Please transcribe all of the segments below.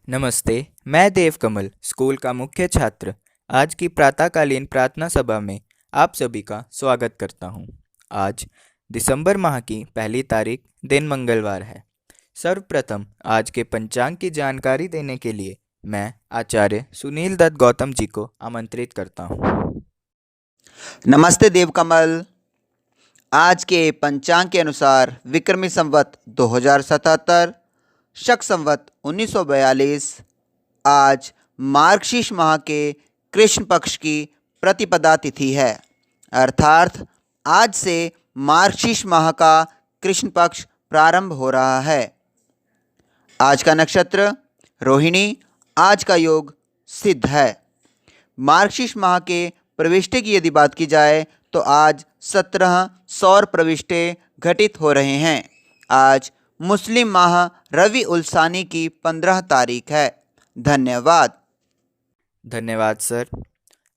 नमस्ते। मैं देवकमल, स्कूल का मुख्य छात्र, आज की प्रातःकालीन प्रार्थना सभा में आप सभी का स्वागत करता हूं। आज दिसंबर माह की पहली तारीख, दिन मंगलवार है। सर्वप्रथम आज के पंचांग की जानकारी देने के लिए मैं आचार्य सुनील दत्त गौतम जी को आमंत्रित करता हूं। नमस्ते देवकमल। आज के पंचांग के अनुसार विक्रमी संवत 2077, शक संवत 1942, आज मार्गशीर्ष माह के कृष्ण पक्ष की प्रतिपदा तिथि है। अर्थात आज से मार्गशीर्ष माह का कृष्ण पक्ष प्रारंभ हो रहा है। आज का नक्षत्र रोहिणी, आज का योग सिद्ध है। मार्गशीर्ष माह के प्रविष्टे की यदि बात की जाए तो आज 17 सौर प्रविष्टे घटित हो रहे हैं। आज मुस्लिम माह रवि उल्सानी की 15 तारीख है। धन्यवाद। धन्यवाद सर।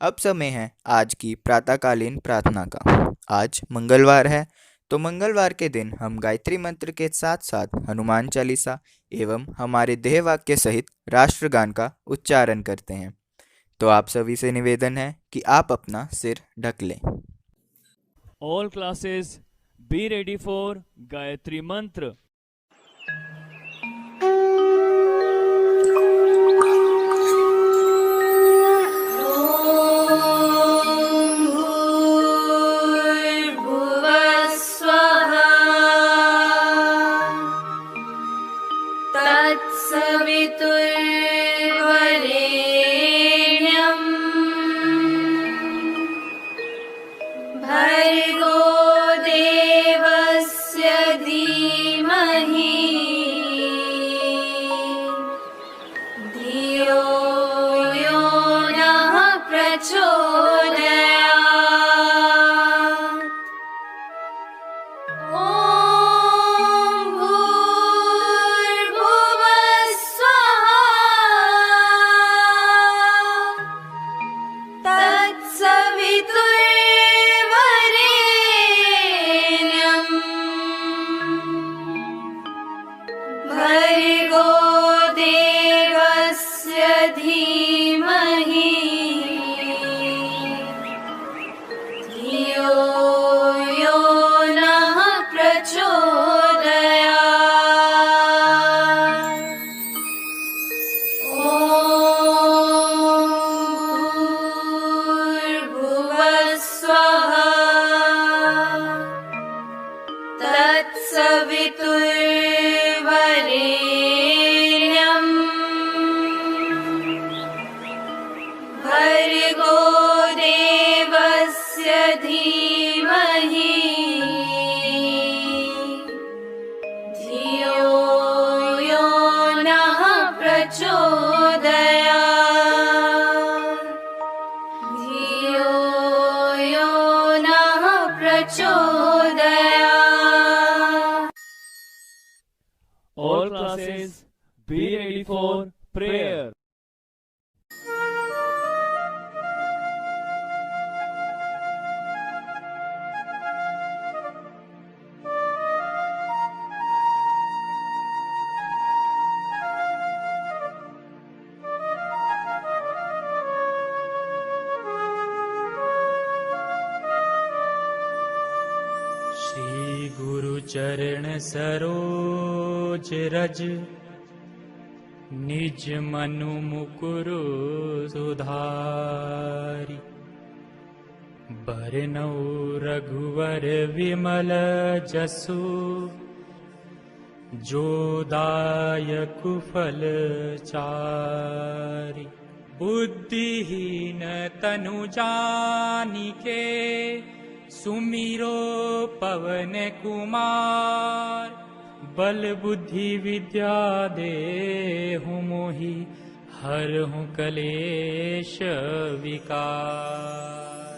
अब समय है आज की प्रातःकालीन प्रार्थना का। आज मंगलवार है, तो मंगलवार के दिन हम गायत्री मंत्र के साथ साथ हनुमान चालीसा एवं हमारे देह वाक्य सहित राष्ट्रगान का उच्चारण करते हैं। तो आप सभी से निवेदन है कि आप अपना सिर ढक लें। All classes be ready for Gayatri Mantra. All classes be ready for prayer. Shri गुरु चरण सरोज रज, निज मनु मुकुरु सुधारि। बरनउँ रघुवर विमल जसु, जो दायकु फल चारि। बुद्धिहीन तनु जानिके, सुमिरो पवन कुमार। बल बुद्धि विद्या देहु मोहि, हरहु कलेश विकार।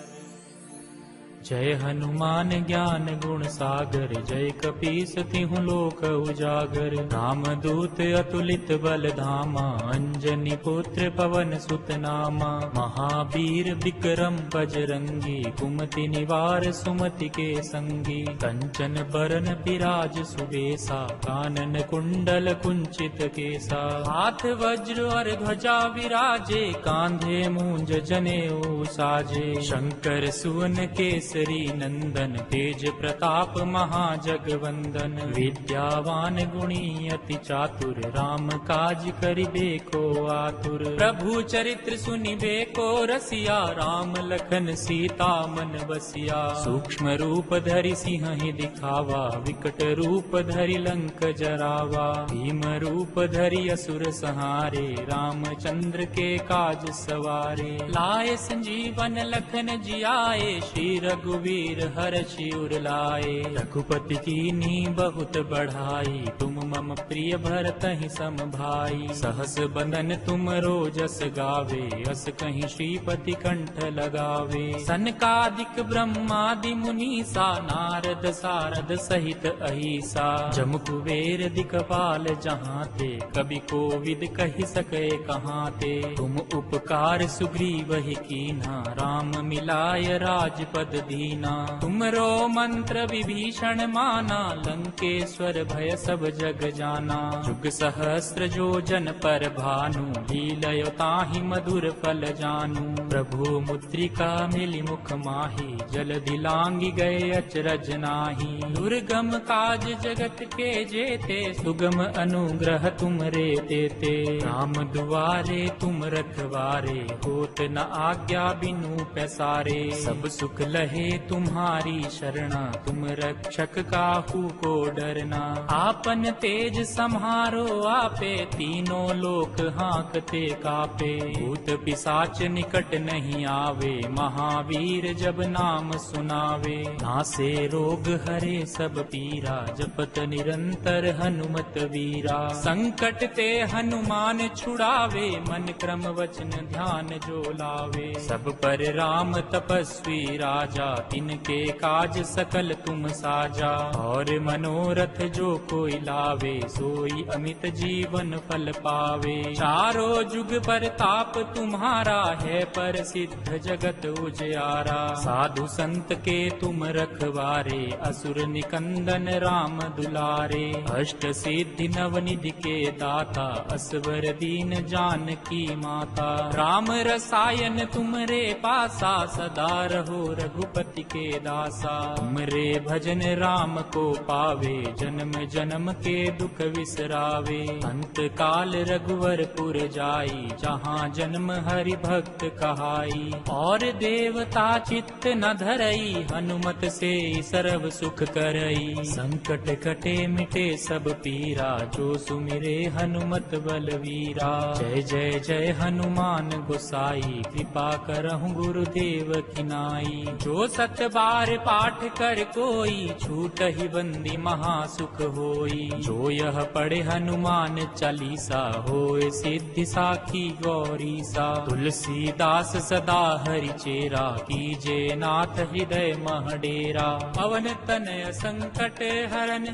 जय हनुमान ज्ञान गुण सागर, जय कपीस तिहुँ लोक उजागर। राम दूत अतुलित बल धामा, अंजनी पुत्र पवन सुत नामा। महावीर विक्रम बजरंगी, कुमति निवार सुमति के संगी। कंचन बरन बिराज सुबेसा, कानन कुंडल कुंचित केसा। हाथ वज्र और ध्वजा विराजे, कांधे मूंज जनेऊ साजे। शंकर सुवन केसरी नंदन, तेज प्रताप महाजगवंदन। विद्यावान गुणी अति चातुर, राम काज करिबे को आतुर। प्रभु चरित्र सुनिबे को रसिया, राम लखन सीता मन बसिया। सूक्ष्म रूप धरि सिंह दिखावा, विकट रूप धरि लंक जरावा। भीम रूप धरि असुर संहारे, रामचंद्र के काज सवारे। लाए संजीवन लखन जियाए, श्री रघुवीर हर्षि उर लाए। रघुपति कीन्ही बहुत बढ़ाई, तुम मम प्रिय भरतहि सम भाई। सहस बंदन तुम रोजस गावे, अस कहीं श्रीपति कंठ लगावे। सनकादिक ब्रह्मादि मुनीसा, नारद सारद सहित अहिसा। जम कुबेर दिक्पाल जहाँ ते, कवि कोविद कहि सके कहाँ ते। तुम उपकार सुग्रीवहि कीन्हा, राम मिलाय राजपद दीना। तुमरो मंत्र विभीषण माना, लंकेश्वर भय सब जग जाना। जुग सहस्र जो जन पर भानु, लीलयो ताहि मधुर फल जानू। प्रभु मुद्रिका मिली मुख माही, जलधि लांघि गए अचरज नाही। दुर्गम काज जगत के जेते, सुगम अनुग्रह तुमरे तेते। राम दुआरे तुम रखवारे, होत न आज्ञा बिनु पैसारे। सब सुख लहे तुम्हारी शरणा, तुम रक्षक काहू को डरना। आपन तेज सम्हारो आपे, तीनों लोक हांकते कापे। भूत पिशाच निकट नहीं आवे, महावीर जब नाम सुनावे। नासे रोग हरे सब पीरा, जपत निरंतर हनुमत वीरा। संकट ते हनुमान छुड़ावे, मन क्रम वचन ध्यान जो लावे। सब पर राम तपस्वी राजा, तिनके काज सकल तुम साजा। और मनोरथ जो कोई लावे, सोई अमित जीवन फल पावे। चारों जुग परताप तुम्हारा है, प्रसिद्ध जगत उजियारा। साधु संत के तुम रखवारे, असुर निकंदन राम दुलारे। अष्ट सिद्धि नवनिधि के दाता, असवर दीन जानकी माता। राम रसायन तुमरे पासा, सदा रहो रघुपति के दासा। तुमरे भजन राम को पावे, जन्म जन्म के दुख विसरावे। अंत काल रघुवर पुर जाई, जहाँ जन्म हरि भक्त कहाई। और देवता चित्त न धरई, हनुमत से सर्व सुख करई। संकट कटे मिटे सब पीरा, जो सुमिरे हनुमत बलवीरा। जय जय जय हनुमान गोसाई, कृपा करहु गुरुदेव की नाई। जो सत बार पाठ कर कोई, छूट ही बंदी महासुख होई। जो यह पढ़े हनुमान चालीसा, होए सिद्धि साखी गौरीसा। तुलसीदास सदा हरि चेरा, कीजे नाथ हृदय मह डेरा। पवन तनय संकट हरन,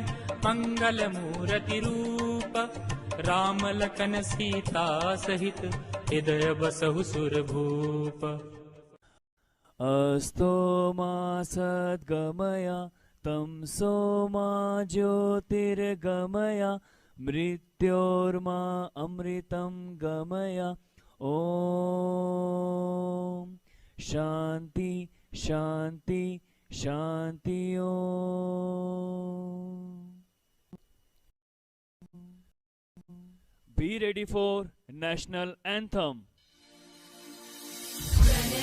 मंगल मूर्ति रूप। राम लखन सीता सहित, हृदय बसहु सुर भूप। अस्तो मा सद्गमया, तमसो मा ज्योतिर्गमया। मृत्योर्मा अमृतं गमया। ॐ शान्ति शान्ति शान्ति। Be ready for national anthem.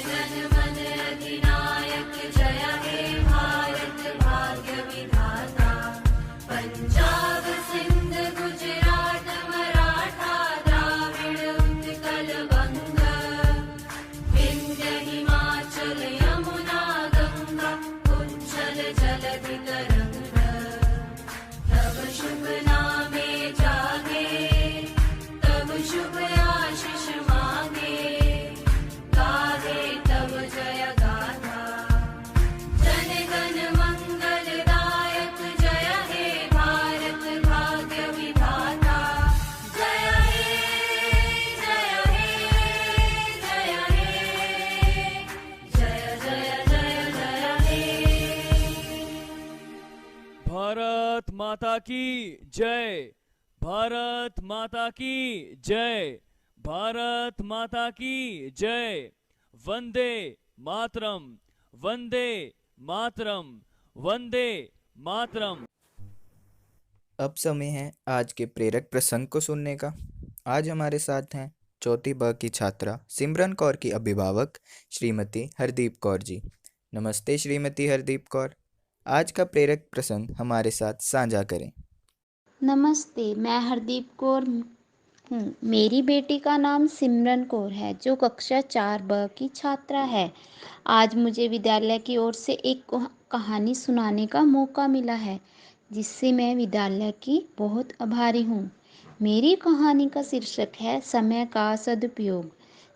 जन मन अधिनायक, जय हे भारत भाग्य विधाता। पंजाब सिंध गुजरात मराठा, द्राविड़ उत्कल बंग। विंध्य हिमाचल यमुना गंगा, उच्छल जलधि तरंग। तब शुभ नामे जागे, तब शुभ आशीष मांगे। गाहे तब जय गाथा, माता की जय। भारत माता की जय। भारत माता की जय। वंदे मातरम। वंदे मातरम। वंदे मातरम। अब समय है आज के प्रेरक प्रसंग को सुनने का। आज हमारे साथ हैं चौथी ब की छात्रा सिमरन कौर की अभिभावक श्रीमती हरदीप कौर जी। नमस्ते श्रीमती हरदीप कौर, आज का प्रेरक प्रसंग हमारे साथ साझा करें। नमस्ते, मैं हरदीप कौर हूँ। मेरी बेटी का नाम सिमरन कौर है जो कक्षा 4 ब की छात्रा है। आज मुझे विद्यालय की ओर से एक कहानी सुनाने का मौका मिला है जिससे मैं विद्यालय की बहुत आभारी हूँ। मेरी कहानी का शीर्षक है समय का सदुपयोग।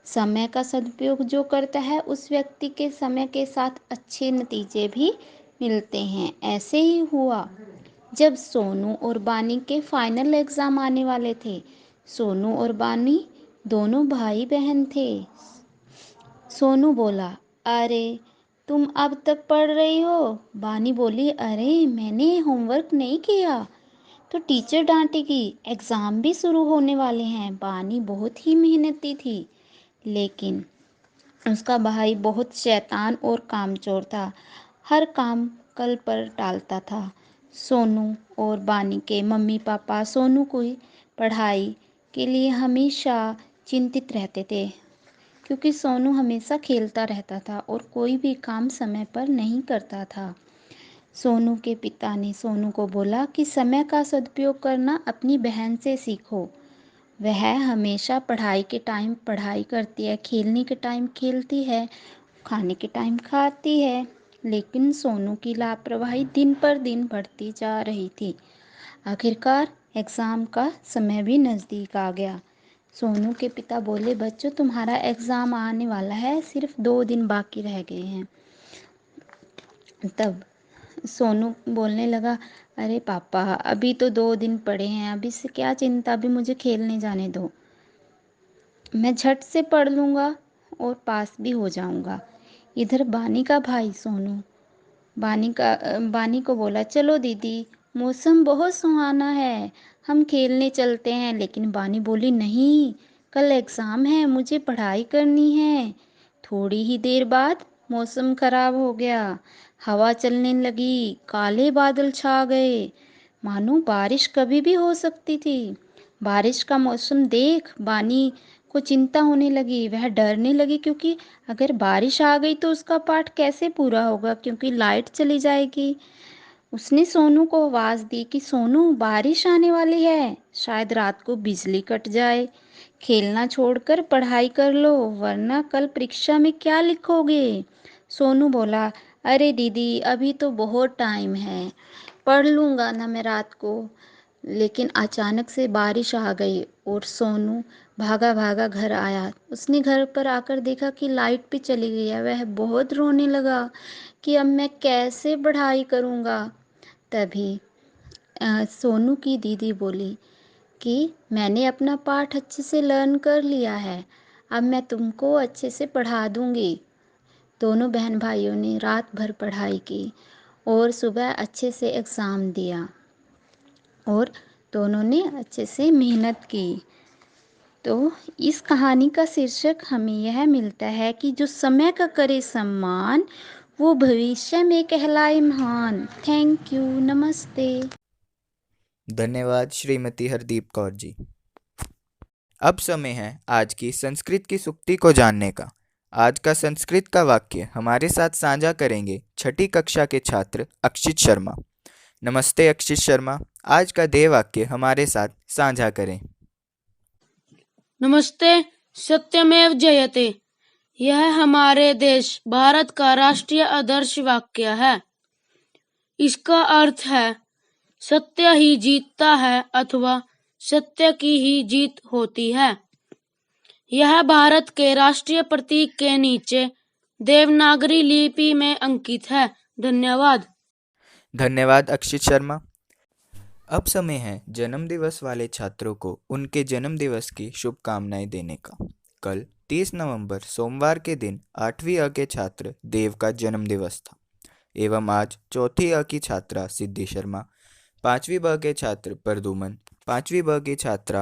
समय का सदुपयोग जो करता है उस व्यक्ति के समय के साथ अच्छे नतीजे भी मिलते हैं। ऐसे ही हुआ जब सोनू और बानी के फाइनल एग्ज़ाम आने वाले थे। सोनू और बानी दोनों भाई बहन थे। सोनू बोला, अरे तुम अब तक पढ़ रही हो? बानी बोली, अरे मैंने होमवर्क नहीं किया तो टीचर डांटेगी, एग्ज़ाम भी शुरू होने वाले हैं। बानी बहुत ही मेहनती थी लेकिन उसका भाई बहुत शैतान और कामचोर था। हर काम कल पर टालता था। सोनू और बानी के मम्मी पापा सोनू की पढ़ाई के लिए हमेशा चिंतित रहते थे क्योंकि सोनू हमेशा खेलता रहता था और कोई भी काम समय पर नहीं करता था। सोनू के पिता ने सोनू को बोला कि समय का सदुपयोग करना अपनी बहन से सीखो। वह हमेशा पढ़ाई के टाइम पढ़ाई करती है, खेलने के टाइम खेलती है, खाने के टाइम खाती है। लेकिन सोनू की लापरवाही दिन पर दिन बढ़ती जा रही थी। आखिरकार एग्ज़ाम का समय भी नज़दीक आ गया। सोनू के पिता बोले, बच्चों तुम्हारा एग्ज़ाम आने वाला है, सिर्फ 2 दिन बाकी रह गए हैं। तब सोनू बोलने लगा, अरे पापा अभी तो 2 दिन पड़े हैं, अभी से क्या चिंता, अभी मुझे खेलने जाने दो, मैं झट से पढ़ लूँगा और पास भी हो जाऊँगा। इधर बानी का भाई सोनू बानी को बोला, चलो दीदी मौसम बहुत सुहाना है, हम खेलने चलते हैं। लेकिन बानी बोली, नहीं कल एग्ज़ाम है, मुझे पढ़ाई करनी है। थोड़ी ही देर बाद मौसम खराब हो गया, हवा चलने लगी, काले बादल छा गए, मानो बारिश कभी भी हो सकती थी। बारिश का मौसम देख बानी को चिंता होने लगी। वह डरने लगी क्योंकि अगर बारिश आ गई तो उसका पाठ कैसे पूरा होगा क्योंकि लाइट चली जाएगी। उसने सोनू को आवाज़ दी कि सोनू बारिश आने वाली है, शायद रात को बिजली कट जाए, खेलना छोड़कर पढ़ाई कर लो वरना कल परीक्षा में क्या लिखोगे। सोनू बोला, अरे दीदी अभी तो बहुत टाइम है, पढ़ लूँगा ना मैं रात को। लेकिन अचानक से बारिश आ गई और सोनू भागा भागा घर आया। उसने घर पर आकर देखा कि लाइट भी चली गई है। वह बहुत रोने लगा कि अब मैं कैसे पढ़ाई करूँगा। तभी सोनू की दीदी बोली कि मैंने अपना पाठ अच्छे से लर्न कर लिया है, अब मैं तुमको अच्छे से पढ़ा दूँगी। दोनों बहन भाइयों ने रात भर पढ़ाई की और सुबह अच्छे से एग्ज़ाम दिया और दोनों ने अच्छे से मेहनत की। तो इस कहानी का शीर्षक हमें यह मिलता है कि जो समय का करे सम्मान वो भविष्य में कहलाए महान। थैंक यू, नमस्ते। धन्यवाद श्रीमती हरदीप कौर जी। अब समय है आज की संस्कृत की सूक्ति को जानने का। आज का संस्कृत का वाक्य हमारे साथ साझा करेंगे छठी कक्षा के छात्र अक्षित शर्मा। नमस्ते अक्षित शर्मा, आज का देव वाक्य हमारे साथ साझा करें। नमस्ते। सत्यमेव जयते, यह हमारे देश भारत का राष्ट्रीय आदर्श वाक्य है। इसका अर्थ है सत्य ही जीतता है अथवा सत्य की ही जीत होती है। यह भारत के राष्ट्रीय प्रतीक के नीचे देवनागरी लिपि में अंकित है। धन्यवाद। धन्यवाद अक्षित शर्मा। अब समय है जन्मदिवस वाले छात्रों को उनके जन्मदिवस की शुभकामनाएं देने का। कल 30 नवंबर सोमवार के दिन 8वीं अ के छात्र देव का जन्मदिवस था एवं आज चौथी अ की छात्रा सिद्धि शर्मा 5वीं ब के छात्र प्रदुमन, 5वीं ब की छात्रा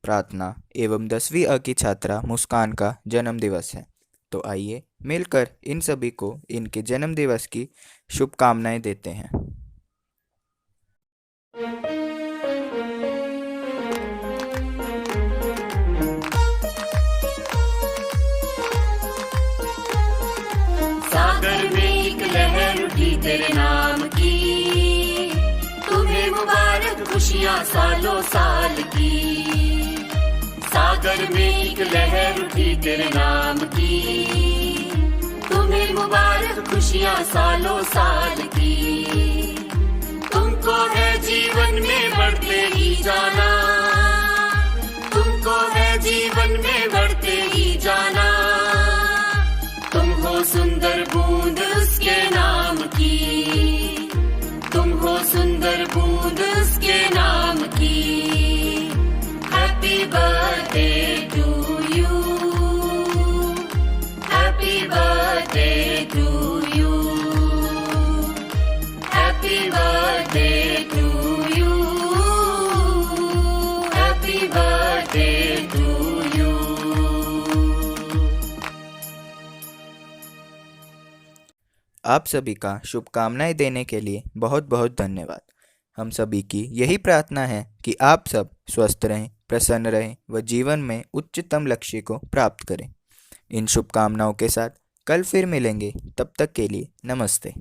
प्रार्थना एवं 10वीं अ की छात्रा मुस्कान का जन्मदिवस है। तो आइए मिलकर इन सभी को इनके जन्मदिवस की शुभकामनाएं देते हैं। सागर में एक लहर उठी तेरे नाम की, तुम्हें मुबारक खुशियाँ सालों साल की। सागर में एक लहर उठी तेरे नाम की, तुम्हें मुबारक खुशियाँ सालों साल की। तुमको है जीवन में बढ़ते ही जाना, तुमको है जीवन में बढ़ते ही जाना। तुम हो सुंदर बूंद उसके नाम की, तुम हो सुंदर बूंद उसके नाम की। Happy birthday to you, happy birthday to you, happy birthday to you, happy birthday to you. आप सभी का शुभकामनाएं देने के लिए बहुत बहुत धन्यवाद। हम सभी की यही प्रार्थना है कि आप सब स्वस्थ रहें, प्रसन्न रहें व जीवन में उच्चतम लक्ष्य को प्राप्त करें। इन शुभकामनाओं के साथ कल फिर मिलेंगे, तब तक के लिए नमस्ते।